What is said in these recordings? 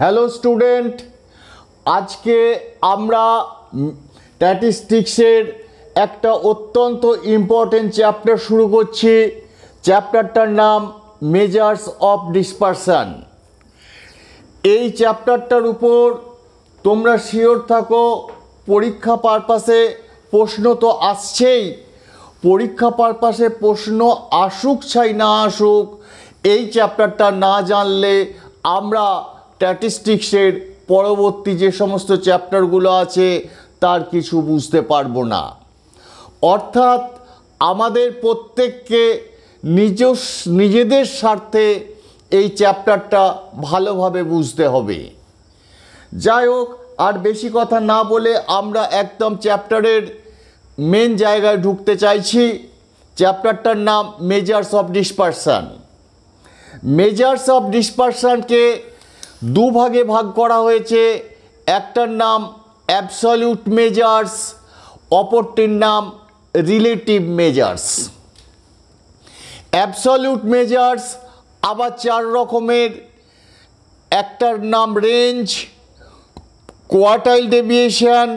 Hello student, আজকে আমরা স্ট্যাটিস্টিক্সের একটা অত্যন্ত ইম্পর্টেন্ট চ্যাপ্টার শুরু করছি। চ্যাপ্টারটার নাম মেজার্স অফ ডিসপারশন। এই চ্যাপ্টারটার উপর তোমরা শিওর থাকো, পরীক্ষা পারপাসে প্রশ্ন তো আসছেই। পরীক্ষা পারপাসে প্রশ্ন আসুক চাই না আসুক, এই চ্যাপ্টারটা না জানলে আমরা স্ট্যাটিস্টিক্সের পরবর্তী যে সমস্ত চ্যাপ্টারগুলো আছে তার কিছু বুঝতে পারবো না। অর্থাৎ আমাদের প্রত্যেককে নিজেদের স্বার্থে এই চ্যাপ্টারটা ভালোভাবে বুঝতে হবে। যাই হোক, আর বেশি কথা না বলে আমরা একদম চ্যাপ্টারের মেন জায়গায় ঢুকতে চাইছি। চ্যাপ্টারটার নাম measures of dispersion. Measures of ডিসপারশনকে দুভাগে ভাগ করা হয়েছে। একটার নাম অ্যাবসলিউট মেজার্স, অপরটির নাম রিলেটিভ মেজার্স। অ্যাবসলিউট মেজার্স আবার চার রকমের। একটার নাম range, quartile deviation,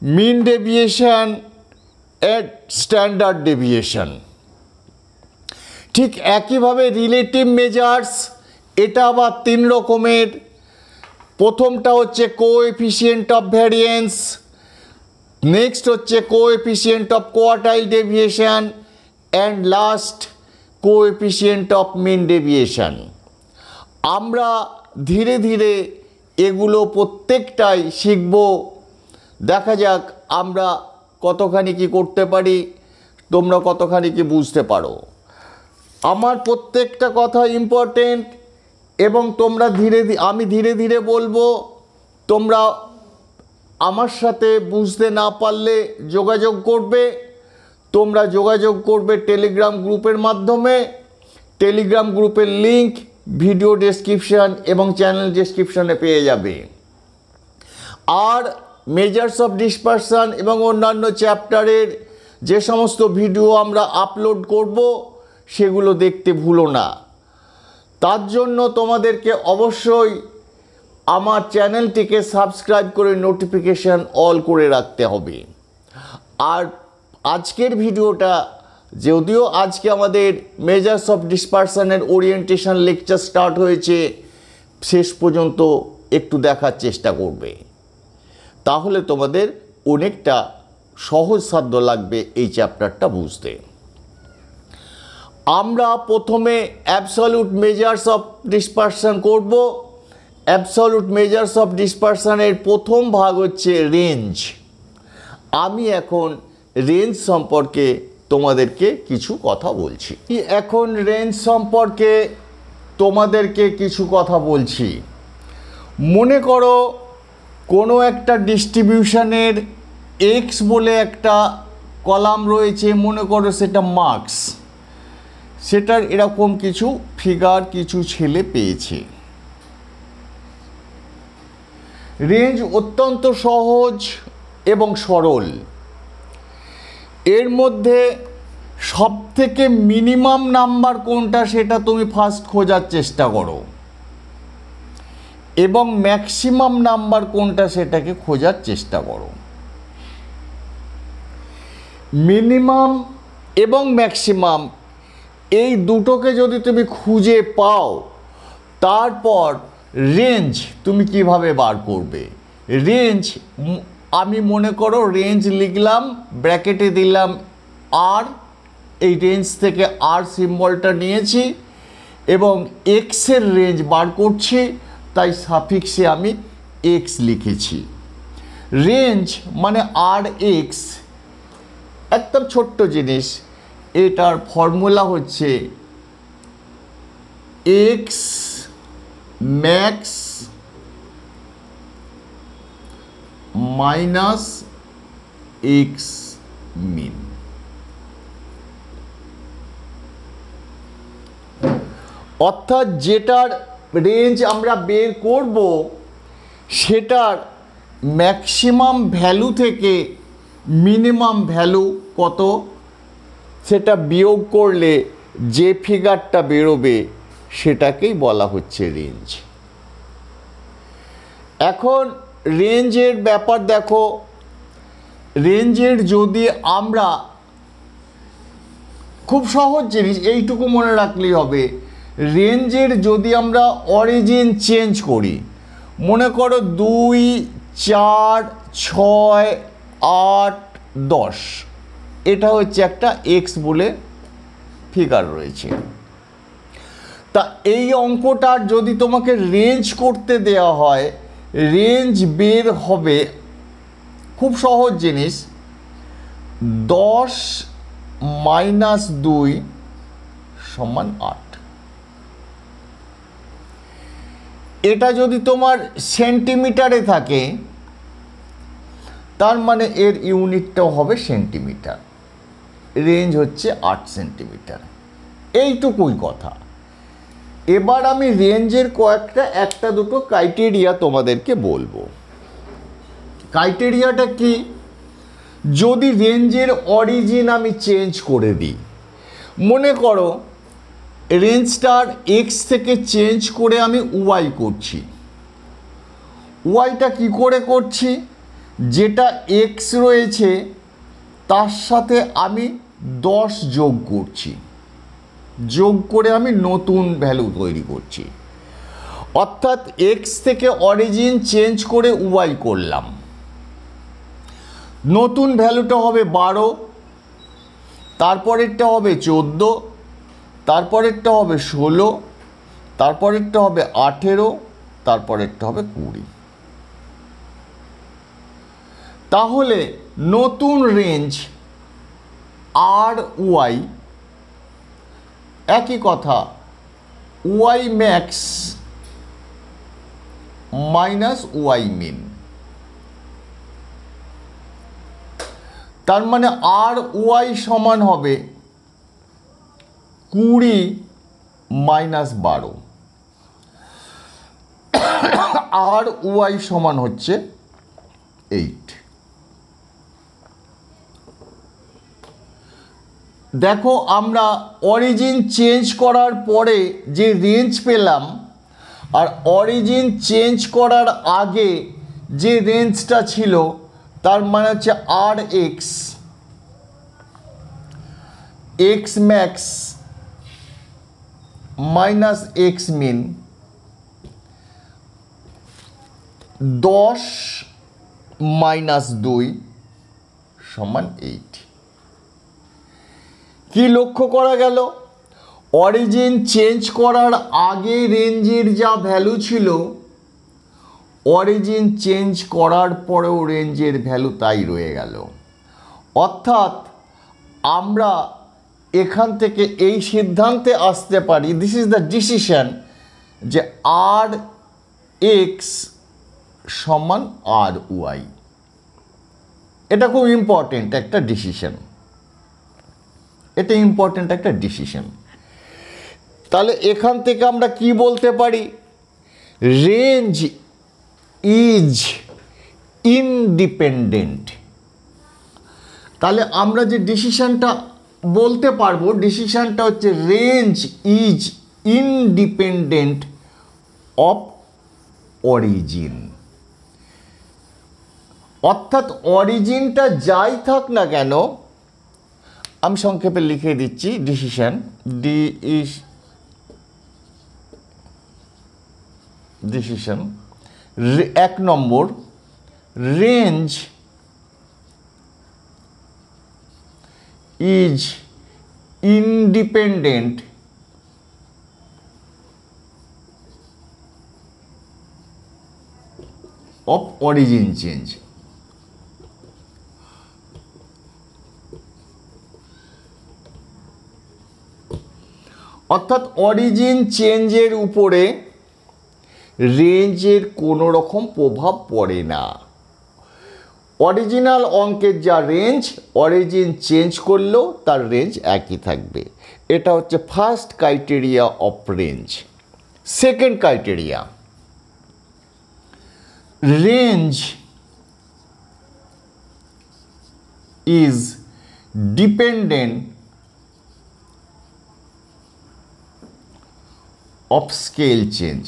mean deviation and standard deviation. ঠিক একইভাবে রিলেটিভ মেজার্স, এটা আবার তিন রকমের। প্রথমটা হচ্ছে কোএফিসিয়েন্ট অফ ভ্যারিয়েন্স, নেক্সট হচ্ছে coefficient of quartile deviation and last coefficient of mean deviation. আমরা ধীরে ধীরে এগুলো প্রত্যেকটাই শিখব। দেখা যাক আমরা কতখানি কি করতে পারি, তোমরা কতখানি কি বুঝতে পারো। আমার প্রত্যেকটা কথা ইম্পর্টেন্ট এবং তোমরা আমি ধীরে ধীরে বলবো। তোমরা আমার সাথে বুঝতে না পারলে যোগাযোগ করবে। তোমরা যোগাযোগ করবে টেলিগ্রাম গ্রুপের মাধ্যমে। টেলিগ্রাম গ্রুপের লিংক ভিডিও ডেসক্রিপশান এবং চ্যানেল ডেসক্রিপশানে পেয়ে যাবে। আর মেজার্স অফ ডিসপারশন এবং অন্যান্য চ্যাপ্টারের যে সমস্ত ভিডিও আমরা আপলোড করব সেগুলো দেখতে ভুলো না। তার জন্য তোমাদেরকে অবশ্যই আমার চ্যানেলটিকে সাবস্ক্রাইব করে নোটিফিকেশান অল করে রাখতে হবে। আর আজকের ভিডিওটা, যদিও আজকে আমাদের মেজার্স অফ ডিসপারশনের ওরিয়েন্টেশন লেকচার স্টার্ট হয়েছে, শেষ পর্যন্ত একটু দেখার চেষ্টা করবে, তাহলে তোমাদের অনেকটা সহজসাধ্য লাগবে এই চ্যাপ্টারটা বুঝতে। আমরা প্রথমে অ্যাবসলিউট মেজার্স অফ ডিসপারশন করব। অ্যাবসলিউট মেজার্স অফ ডিসপারশনের প্রথম ভাগ হচ্ছে রেঞ্জ। আমি এখন রেঞ্জ সম্পর্কে তোমাদেরকে কিছু কথা বলছি। এখন রেঞ্জ সম্পর্কে তোমাদেরকে কিছু কথা বলছি। মনে করো কোনো একটা ডিস্ট্রিবিউশনের এক্স বলে একটা কলাম রয়েছে, মনে করো সেটা মার্কস। সেটার এরকম কিছু ফিগার কিছু ছেলে পেয়েছে। রেঞ্জ অত্যন্ত সহজ এবং সরল। এর মধ্যে সবথেকে মিনিমাম নাম্বার কোনটা সেটা তুমি ফার্স্ট খোঁজার চেষ্টা করো, এবং ম্যাক্সিমাম নাম্বার কোনটা সেটাকে খোঁজার চেষ্টা করো। মিনিমাম এবং ম্যাক্সিমাম এই দুটোকে যদি তুমি খুঁজে পাও, তারপর রেঞ্জ তুমি কিভাবে বার করবে। রেঞ্জ, আমি মনে করো রেঞ্জ লিখলাম, ব্র্যাকেটে দিলাম আর, এই রেঞ্জ থেকে আর সিম্বলটা নিয়েছি এবং এক্সের রেঞ্জ বার করছি, তাই সাফিক্সে আমি এক্স লিখেছি। রেঞ্জ মানে আর এক্স, একদম ছোট্ট জিনিস। এটার ফর্মুলা হচ্ছে এক্স ম্যাক্স মাইনাস এক্স মিন। অর্থাৎ যেটার রেঞ্জ আমরা বের করব সেটার ম্যাক্সিমাম ভ্যালু থেকে মিনিমাম ভ্যালু কত সেটা বিয়োগ করলে যে ফিগারটা বেরোবে সেটাকেই বলা হচ্ছে রেঞ্জ। এখন রেঞ্জের ব্যাপার দেখো, রেঞ্জের যদি আমরা খুব সহজ জিনিস এইটুকু মনে রাখলেই হবে, রেঞ্জের যদি আমরা অরিজিন চেঞ্জ করি, মনে করো 2, 4, 6, 8, 10, এটা হচ্ছে একটা এক্স বলে ফিগার রয়েছে। তা এই অঙ্কটার যদি তোমাকে রেঞ্জ করতে দেওয়া হয়, রেঞ্জ বের হবে খুব সহজ জিনিস, 10 - 2 = 8। এটা যদি তোমার সেন্টিমিটারে থাকে, তার মানে এর ইউনিটটাও হবে সেন্টিমিটার। রেঞ্জ হচ্ছে 8 সেন্টিমিটার। এইটুকুই কথা। এবার আমি রেঞ্জের একটা দুটো ক্রাইটেরিয়া তোমাদেরকে বলবো। ক্রাইটেরিয়াটা কি? যদি রেঞ্জের অরিজিন আমি চেঞ্জ করে দিই, মনে করো রেঞ্জটার এক্স থেকে চেঞ্জ করে আমি ওয়াই করছি। ওয়াইটা কি করে করছি? যেটা এক্স রয়েছে তার সাথে আমি 10 যোগ করছি, যোগ করে আমি নতুন ভ্যালু তৈরি করছি। অর্থাৎ এক্স থেকে অরিজিন চেঞ্জ করে ওয়াই করলাম, নতুন ভ্যালুটা হবে 12, তারপরেরটা হবে 14, তারপরেরটা হবে 16, তারপরেরটা হবে 18, তারপরেরটা হবে 20। তাহলে নতুন রেঞ্জ আর ওয়াই একই কথা, ওয়াই ম্যাক্স মাইনাস ওয়াই মিন। তার মানে আর ওয়াই সমান হবে 20 - 12, আর ওয়াই সমান হচ্ছে 8। দেখো আমরা অরিজিন চেঞ্জ করার পরে যে রেঞ্জ পেলাম, আর অরিজিন চেঞ্জ করার আগে যে রেঞ্জটা ছিল, তার মানে হচ্ছে R X, X max minus X min, 10 - 2 = 8। কি লক্ষ্য করা গেল? অরিজিন চেঞ্জ করার আগে রেঞ্জের যা ভ্যালু ছিল, অরিজিন চেঞ্জ করার পরেও রেঞ্জের ভ্যালু তাই রয়ে গেল। অর্থাৎ আমরা এখান থেকে এই সিদ্ধান্তে আসতে পারি, দিস ইজ দ্য ডিসিশন, যে আর এক্স সমান আর ওয়াই। এটা খুব ইম্পর্টেন্ট একটা ডিসিশন, এটা ইম্পর্টেন্ট একটা ডিসিশন। তাহলে এখান থেকে আমরা কি বলতে পারি? Range is independent. তাহলে আমরা যে ডিসিশনটা বলতে পারবো, ডিসিশনটা হচ্ছে range is independent of origin. অর্থাৎ অরিজিনটা যাই থাক না কেন, আমি সংক্ষেপে লিখে দিচ্ছি decision, decision 1 number, range is independent of origin change. অর্থাৎ অরিজিন চেঞ্জের উপরে রেঞ্জের কোনো রকম প্রভাব পড়ে না। অরিজিনাল অঙ্কের যা রেঞ্জ, অরিজিন চেঞ্জ করলেও তার রেঞ্জ একই থাকবে। এটা হচ্ছে first criteria of range. Second criteria, range is dependent of scale change.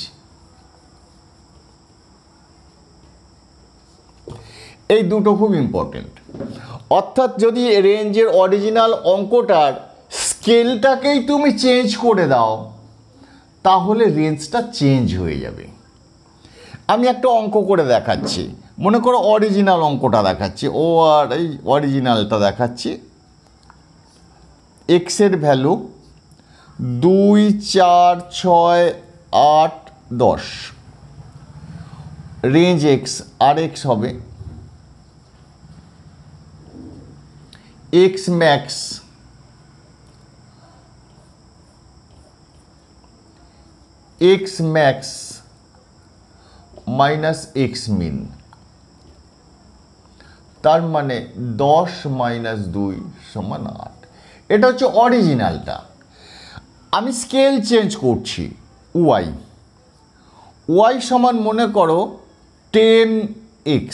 এই দুটো খুব ইম্পর্টেন্ট। অর্থাৎ যদি রেঞ্জের অরিজিনাল অঙ্কটার স্কেলটাকেই তুমি চেঞ্জ করে দাও তাহলে রেঞ্জটা চেঞ্জ হয়ে যাবে। আমি একটা অঙ্ক করে দেখাচ্ছি, মনে করো অরিজিনাল অঙ্কটা দেখাচ্ছি, ও আর এই অরিজিনালটা দেখাচ্ছি। এক্সের ভ্যালু 2, 4, 6, 8, 10, রেঞ্জ এক্স আর এক্স হবে এক্স ম্যাক্স মাইনাস এক্স মিন, তার মানে 10 মাইনাস 2 সমান 8। এটা হচ্ছে অরিজিনালটা। আমি স্কেল চেঞ্জ করছি, ওয়াই সমান মনে করো 10x,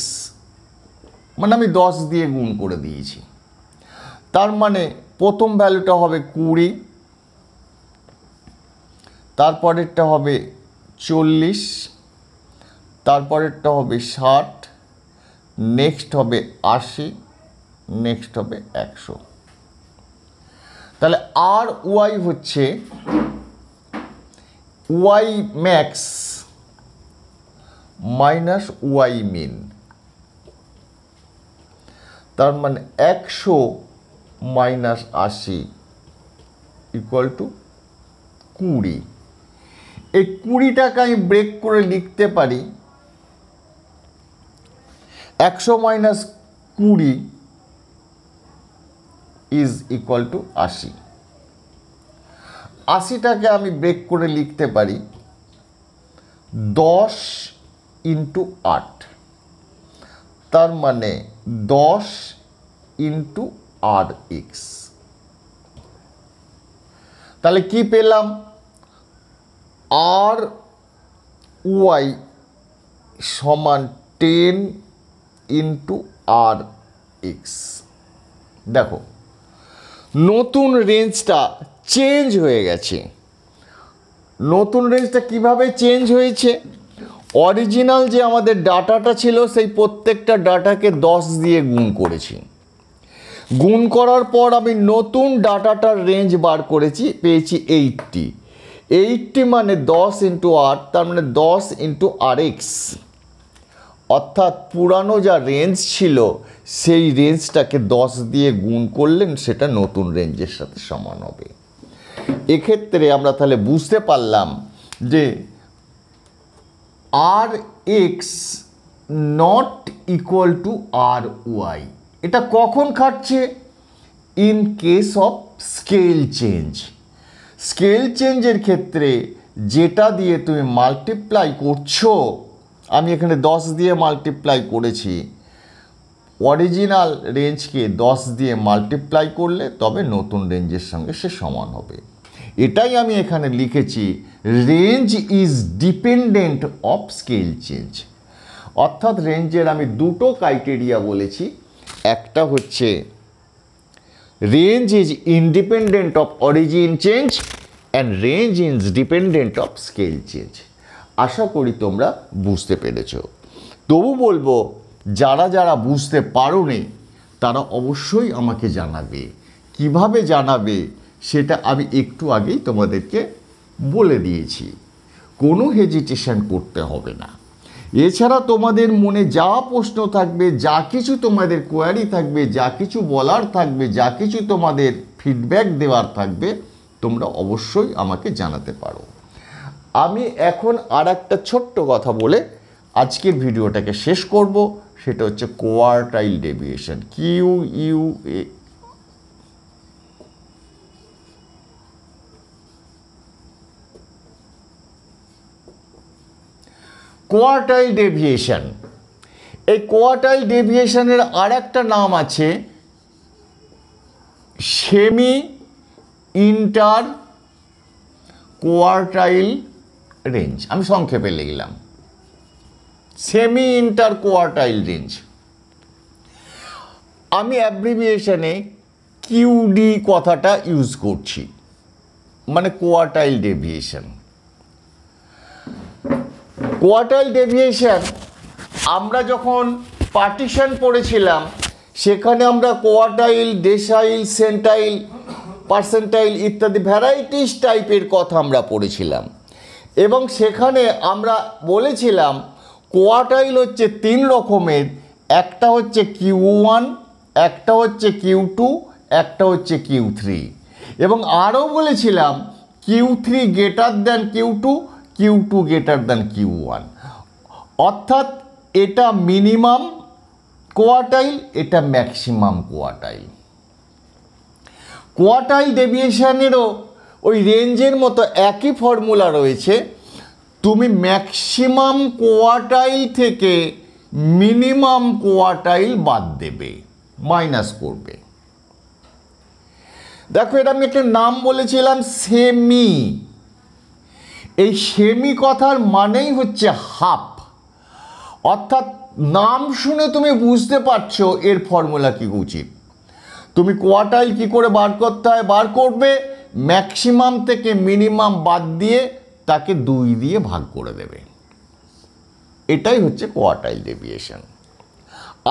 মানে আমি 10 দিয়ে গুণ করে দিয়েছি। তার মানে প্রথম ভ্যালুটা হবে 20, তারপরেরটা হবে 40, তারপরেরটা হবে 60, নেক্সট হবে 80, নেক্সট হবে 100। তাহলে আর ওয়াই হচ্ছে ওয়াই ম্যাক্স মাইনাস ওয়াই মিন, তার মানে 100 মাইনাস 80 ইকুয়াল টু 20। এই 20টাকে আমি ব্রেক করে লিখতে পারি 100 মাইনাস 20 ইজ ইকুয়াল টু 80। 80টাকে আমি ব্রেক করে লিখতে পারি 10 ইন্টু 8, তার মানে 10 ইন্টু আর এক্স। তাহলে কি পেলাম? আর ওয়াই সমান 10 ইন্টু আর এক্স। দেখো নতুন রেঞ্জটা চেঞ্জ হয়ে গেছে। নতুন রেঞ্জটা কিভাবে চেঞ্জ হয়েছে? অরিজিনাল যে আমাদের ডাটাটা ছিল সেই প্রত্যেকটা ডাটাকে 10 দিয়ে গুণ করেছি। গুণ করার পর আমি নতুন ডাটাটার রেঞ্জ বার করেছি, পেয়েছি 80। 80 মানে 10 ইন্টু 8, তার মানে 10 ইন্টু আর এক্স। অর্থাৎ পুরানো যা রেঞ্জ ছিল সেই রেঞ্জটাকে 10 দিয়ে গুণ করলেন, সেটা নতুন রেঞ্জের সাথে সমান হবে। এক্ষেত্রে আমরা তাহলে বুঝতে পারলাম যে R X not equal to R Y. এটা কখন খাটছে? In case of scale change. Scale চেঞ্জের ক্ষেত্রে যেটা দিয়ে তুমি মাল্টিপ্লাই করছো, আমি এখানে 10 দিয়ে মাল্টিপ্লাই করেছি, অরিজিনাল রেঞ্জকে 10 দিয়ে মাল্টিপ্লাই করলে তবে নতুন রেঞ্জের সঙ্গে সে সমান হবে। এটাই আমি এখানে লিখেছি, range is dependent of scale change. অর্থাৎ রেঞ্জের আমি দুটো ক্রাইটেরিয়া বলেছি, একটা হচ্ছে range is independent of origin change and range is dependent of scale change. আশা করি তোমরা বুঝতে পেরেছ। তবু বলবো, যারা যারা বুঝতে পারোনি তারা অবশ্যই আমাকে জানাবে। কিভাবে জানাবে সেটা আমি একটু আগেই তোমাদেরকে বলে দিয়েছি। কোনো হেজিটেশন করতে হবে না। এছাড়া তোমাদের মনে যা প্রশ্ন থাকবে, যা কিছু তোমাদের কোয়ারি থাকবে, যা কিছু বলার থাকবে, যা কিছু তোমাদের ফিডব্যাক দেওয়ার থাকবে, তোমরা অবশ্যই আমাকে জানাতে পারো। আমি এখন আর একটা ছোট্ট কথা বলে আজকের ভিডিওটাকে শেষ করব। সেটা হচ্ছে quartile deviation, QUA। Quartile deviation, এই কোয়ার্টাইল ডেভিয়েশনের আর একটা নাম আছে সেমি ইন্টার কোয়ার্টাইল রেঞ্জ। আমি সংক্ষেপে লিখলাম সেমি ইন্টার কোয়ার্টাইল রেঞ্জ। আমি অ্যাব্রিভিয়েশনে QD কথাটা ইউজ করছি, মানে কোয়ার্টাইল ডেভিয়েশন। কোয়ার্টাইল ডেভিয়েশন আমরা যখন পার্টিশন পড়েছিলাম, সেখানে আমরা কোয়ার্টাইল, ডেসাইল, সেন্টাইল, পার্সেন্টাইল ইত্যাদি ভ্যারাইটিস টাইপের কথা আমরা পড়েছিলাম। এবং সেখানে আমরা বলেছিলাম কোয়ার্টাইল হচ্ছে 3 রকমের, একটা হচ্ছে Q1, একটা হচ্ছে Q2, একটা হচ্ছে Q3। এবং আরও বলেছিলাম Q3 greater than Q2, Q2 greater than Q1। অর্থাৎ এটা মিনিমাম কোয়ার্টাইল, এটা ম্যাক্সিমাম কোয়ার্টাইল। কোয়ার্টাইল ডেভিয়েশনেরও ওই রেঞ্জের মতো একই ফর্মুলা রয়েছে। তুমি ম্যাক্সিমাম কোয়ার্টাইল থেকে মিনিমাম কোয়ার্টাইল বাদ দেবে, মাইনাস করবে। দেখো, এটা আমি একটা নাম বলেছিলাম সেমি। এই সেমি কথার মানেই হচ্ছে হাফ। অর্থাৎ নাম শুনে তুমি বুঝতে পারছো এর ফর্মুলা কি উচিত। তুমি কোয়ার্টাইল কি করে বার করতে হয় বার করবে, ম্যাক্সিমাম থেকে মিনিমাম বাদ দিয়ে তাকে 2 দিয়ে ভাগ করে দেবে। এটাই হচ্ছে কোয়ার্টাইল ডেভিয়েশন।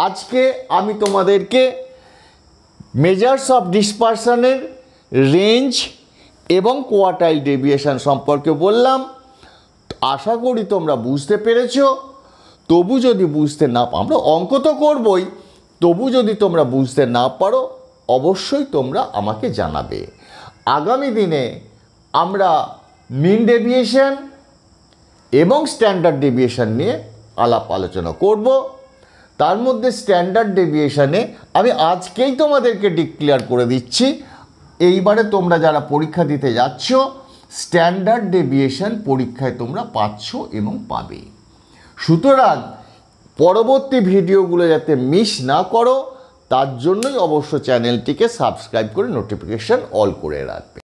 আজকে আমি তোমাদেরকে মেজার্স অফ ডিসপারশনের রেঞ্জ এবং কোয়ার্টাইল ডেভিয়েশন সম্পর্কে বললাম। আশা করি তোমরা বুঝতে পেরেছো। তবু যদি বুঝতে না, আমরা অঙ্ক তো করবই, তবু যদি তোমরা বুঝতে না পারো অবশ্যই তোমরা আমাকে জানাবে। আগামী দিনে আমরা মিন ডেভিয়েশন এবং স্ট্যান্ডার্ড ডেভিয়েশন নিয়ে আলাপ আলোচনা করব। তার মধ্যে স্ট্যান্ডার্ড ডেভিয়েশনে আমি আজকেই তোমাদেরকে ডিক্লেয়ার করে দিচ্ছি, এইবারে তোমরা যারা পরীক্ষা দিতে যাচ্ছ স্ট্যান্ডার্ড ডেভিয়েশন পরীক্ষায় তোমরা পাচ্ছ এবং পাবে। সুতরাং পরবর্তী ভিডিওগুলো যাতে মিস না করো তার জন্যই অবশ্য চ্যানেলটিকে সাবস্ক্রাইব করে নোটিফিকেশন অল করে রাখবে।